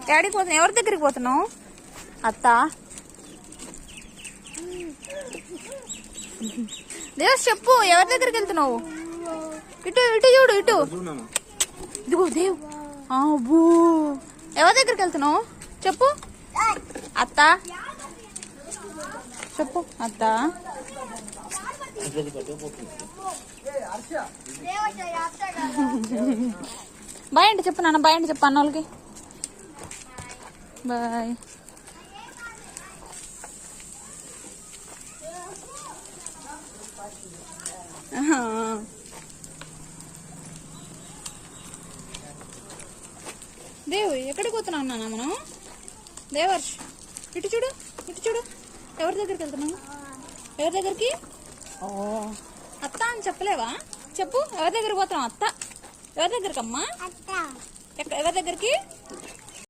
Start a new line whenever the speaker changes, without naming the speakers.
డాడీకి పోతున్నావు? ఎవరి దగ్గరికి పోతున్నావు? అత్త. దేవస్ చెప్పు, ఎవరి దగ్గరికి వెళ్తున్నావు? ఇటు ఇటు చూడు, ఇటు. ఇదిగో దేవ్. అబ్బో, ఎవరి దగ్గరికి వెళ్తున్నావు చెప్పు. అత్త చెప్పు. అత్త బాయ్ అంటే చెప్పు నాన్న. బాయ్ అంటే చెప్పు అన్న వాళ్ళకి. బాయ్. దేవు ఎక్కడికి పోతున్నావు నాన్న మనం? దేవర్ష్ ఇటు చూడు, ఇటు చూడు. ఎవరి దగ్గరికి వెళ్తున్నావు? ఎవరి దగ్గరికి? ఓ అత్త అని చెప్పలేవా? చెప్పు, ఎవరి దగ్గరికి పోతున్నావు? అత్త. ఎవరి దగ్గరికి అమ్మా? ఎవరి దగ్గరికి?